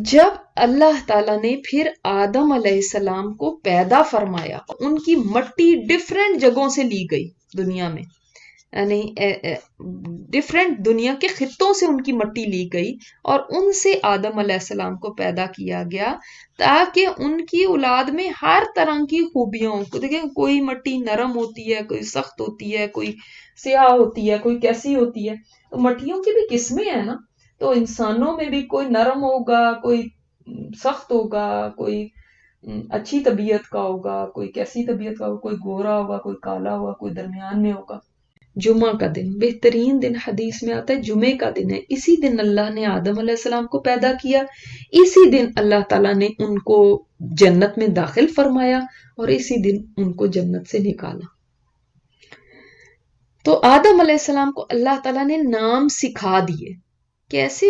جب اللہ تعالیٰ نے پھر آدم علیہ السلام کو پیدا فرمایا، ان کی مٹی ڈفرینٹ جگہوں سے لی گئی دنیا میں، یعنی ڈفرینٹ دنیا کے خطوں سے ان کی مٹی لی گئی اور ان سے آدم علیہ السلام کو پیدا کیا گیا تاکہ ان کی اولاد میں ہر طرح کی خوبیاں ہوں۔ دیکھیں کوئی مٹی نرم ہوتی ہے، کوئی سخت ہوتی ہے، کوئی سیاہ ہوتی ہے، کوئی کیسی ہوتی ہے، تو مٹیوں کی بھی قسمیں ہیں نا، تو انسانوں میں بھی کوئی نرم ہوگا، کوئی سخت ہوگا، کوئی اچھی طبیعت کا ہوگا، کوئی کیسی طبیعت کا ہوگا، کوئی گورا ہوگا، کوئی کالا ہوگا، کوئی درمیان میں ہوگا۔ جمعہ کا دن بہترین دن حدیث میں آتا ہے، جمعے کا دن ہے، اسی دن اللہ نے آدم علیہ السلام کو پیدا کیا، اسی دن اللہ تعالیٰ نے ان کو جنت میں داخل فرمایا اور اسی دن ان کو جنت سے نکالا۔ تو آدم علیہ السلام کو اللہ تعالیٰ نے نام سکھا دیے۔ کیسے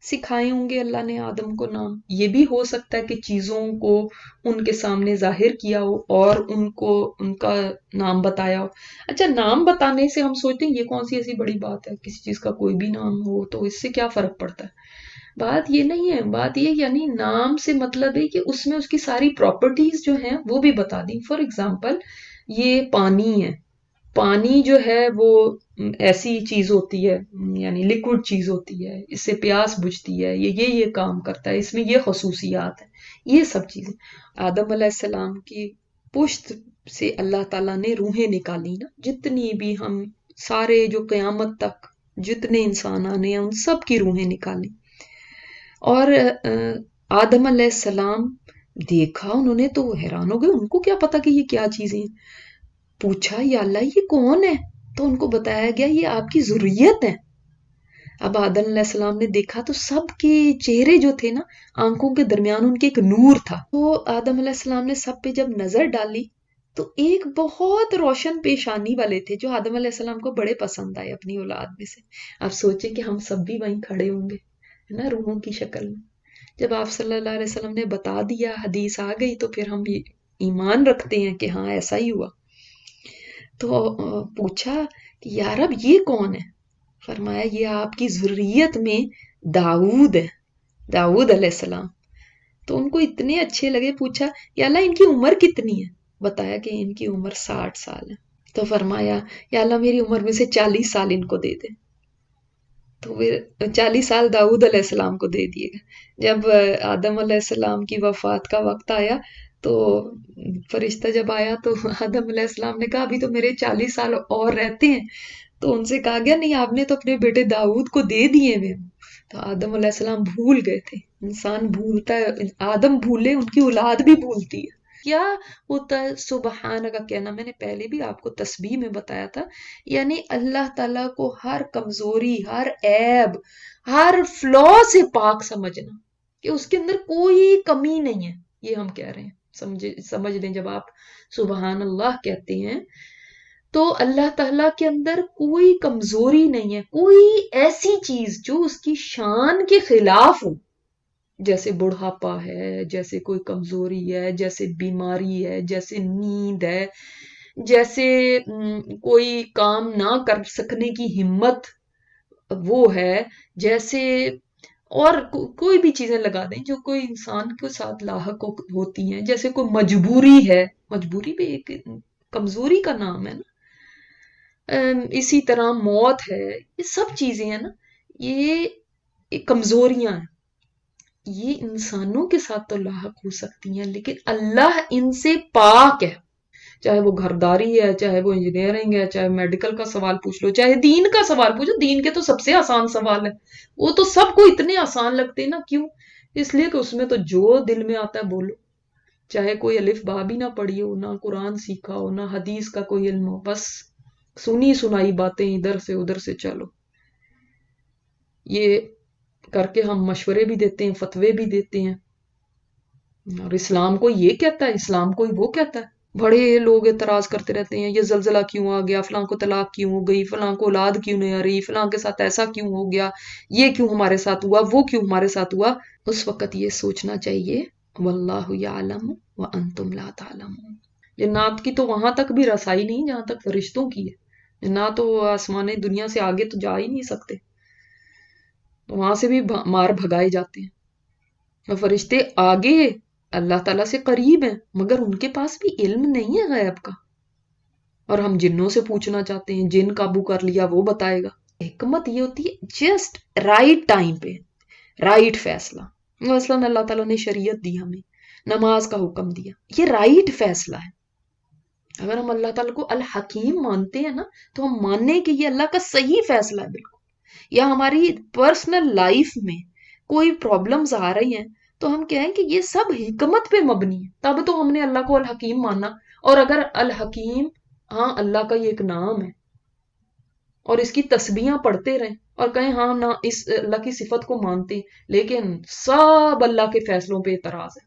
سکھائے ہوں گے اللہ نے آدم کو نام؟ یہ بھی ہو سکتا ہے کہ چیزوں کو ان کے سامنے ظاہر کیا ہو اور ان کو ان کا نام بتایا ہو۔ اچھا، نام بتانے سے ہم سوچتے ہیں یہ کون سی ایسی بڑی بات ہے، کسی چیز کا کوئی بھی نام ہو تو اس سے کیا فرق پڑتا ہے؟ بات یہ نہیں ہے، بات یہ یعنی نام سے مطلب ہے کہ اس میں اس کی ساری پراپرٹیز جو ہیں وہ بھی بتا دی۔ فار ایگزامپل یہ پانی ہے، پانی جو ہے وہ ایسی چیز ہوتی ہے، یعنی لیکوڈ چیز ہوتی ہے، اس سے پیاس بجھتی ہے، یہ کام کرتا ہے، اس میں یہ خصوصیات ہیں، یہ سب چیزیں۔ آدم علیہ السلام کی پشت سے اللہ تعالیٰ نے روحیں نکالی نا، جتنی بھی ہم سارے جو قیامت تک جتنے انسان آنے ہیں ان سب کی روحیں نکالی۔ اور آدم علیہ السلام دیکھا انہوں نے تو حیران ہو گئے، ان کو کیا پتا کہ یہ کیا چیزیں ہیں۔ پوچھا یا اللہ یہ کون ہے؟ تو ان کو بتایا گیا یہ آپ کی ذریت ہے۔ اب آدم علیہ السلام نے دیکھا تو سب کے چہرے جو تھے نا، آنکھوں کے درمیان ان کے ایک نور تھا۔ تو آدم علیہ السلام نے سب پہ جب نظر ڈالی تو ایک بہت روشن پیشانی والے تھے جو آدم علیہ السلام کو بڑے پسند آئے اپنی اولاد میں سے۔ آپ سوچیں کہ ہم سب بھی وہیں کھڑے ہوں گے نا، روحوں کی شکل میں۔ جب آپ صلی اللہ علیہ وسلم نے بتا دیا، حدیث آ گئی، تو پھر ہم بھی ایمان رکھتے ہیں کہ ہاں ایسا ہی ہوا۔ تو پوچھا کہ یا رب یہ کون ہے؟ فرمایا یہ آپ کی ذریت میں داؤد ہے، داؤد علیہ السلام۔ تو ان کو اتنے اچھے لگے، پوچھا یا اللہ ان کی عمر کتنی ہے؟ بتایا کہ ان کی عمر 60 سال ہے۔ تو فرمایا یا اللہ میری عمر میں سے 40 سال ان کو دے دے۔ تو پھر 40 سال داؤد علیہ السلام کو دے دیے گا۔ جب آدم علیہ السلام کی وفات کا وقت آیا تو فرشتہ جب آیا تو آدم علیہ السلام نے کہا ابھی تو میرے 40 سال اور رہتے ہیں۔ تو ان سے کہا گیا نہیں، آپ نے تو اپنے بیٹے داؤد کو دے دیے ہوئے۔ تو آدم علیہ السلام بھول گئے تھے، انسان بھولتا ہے، آدم بھولے ان کی اولاد بھی بھولتی ہے۔ کیا ہوتا ہے سبحان کا کہنا؟ میں نے پہلے بھی آپ کو تسبیح میں بتایا تھا، یعنی اللہ تعالیٰ کو ہر کمزوری، ہر عیب، ہر فلا سے پاک سمجھنا کہ اس کے اندر کوئی کمی نہیں ہے، یہ ہم کہہ رہے ہیں۔ سمجھ لیں جب آپ سبحان اللہ کہتے ہیں تو اللہ تعالیٰ کے اندر کوئی کمزوری نہیں ہے، کوئی ایسی چیز جو اس کی شان کے خلاف ہو، جیسے بڑھاپا ہے، جیسے کوئی کمزوری ہے، جیسے بیماری ہے، جیسے نیند ہے، جیسے کوئی کام نہ کر سکنے کی ہمت وہ ہے، جیسے اور کوئی بھی چیزیں لگا دیں جو کوئی انسان کے ساتھ لاحق ہوتی ہیں، جیسے کوئی مجبوری ہے، مجبوری بھی ایک کمزوری کا نام ہے نا، اسی طرح موت ہے، یہ سب چیزیں ہیں نا، یہ کمزوریاں ہیں، یہ انسانوں کے ساتھ تو لاحق ہو سکتی ہیں لیکن اللہ ان سے پاک ہے۔ چاہے وہ گھرداری ہے، چاہے وہ انجینئرنگ ہے، چاہے میڈیکل کا سوال پوچھ لو، چاہے دین کا سوال پوچھو، دین کے تو سب سے آسان سوال ہے، وہ تو سب کو اتنے آسان لگتے ہیں نا۔ کیوں؟ اس لیے کہ اس میں تو جو دل میں آتا ہے بولو، چاہے کوئی الف با بھی نہ پڑھی ہو، نہ قرآن سیکھا ہو، نہ حدیث کا کوئی علم ہو، بس سنی سنائی باتیں ادھر سے ادھر سے چلو۔ یہ کر کے ہم مشورے بھی دیتے ہیں، فتوے بھی دیتے ہیں، اور اسلام کو یہ کہتا ہے، اسلام کو وہ کہتا ہے۔ بڑے لوگ اعتراض کرتے رہتے ہیں، یہ زلزلہ کیوں آ گیا، فلاں کو طلاق کیوں ہو گئی، فلاں کو اولاد کیوں نہیں آ رہی، فلاں کے ساتھ ایسا کیوں ہو گیا، یہ کیوں ہمارے ساتھ ہوا، وہ کیوں ہمارے ساتھ ہوا۔ اس وقت یہ سوچنا چاہیے واللہ یعلم وانتم لا تعلمون۔ جنات کی تو وہاں تک بھی رسائی نہیں جہاں تک فرشتوں کی ہے، جنات تو آسمانی دنیا سے آگے تو جا ہی نہیں سکتے، تو وہاں سے بھی مار بھگائے جاتے ہیں۔ اور فرشتے آگے اللہ تعالیٰ سے قریب ہیں مگر ان کے پاس بھی علم نہیں ہے غیب کا، اور ہم جنوں سے پوچھنا چاہتے ہیں، جن قابو کر لیا وہ بتائے گا۔ حکمت یہ ہوتی ہے جسٹ رائٹ ٹائم پہ رائٹ فیصلہ۔ مثلاً اللہ تعالیٰ نے شریعت دی، ہمیں نماز کا حکم دیا، یہ رائٹ فیصلہ ہے۔ اگر ہم اللہ تعالیٰ کو الحکیم مانتے ہیں نا تو ہم ماننے کہ یہ اللہ کا صحیح فیصلہ ہے بالکل۔ یا ہماری پرسنل لائف میں کوئی پرابلمز آ رہی ہیں تو ہم کہیں کہ یہ سب حکمت پہ مبنی ہے، تب تو ہم نے اللہ کو الحکیم مانا۔ اور اگر الحکیم، ہاں اللہ کا یہ ایک نام ہے اور اس کی تسبیحاں پڑھتے رہیں اور کہیں ہاں نہ اس اللہ کی صفت کو مانتے، لیکن سب اللہ کے فیصلوں پہ اعتراض ہے،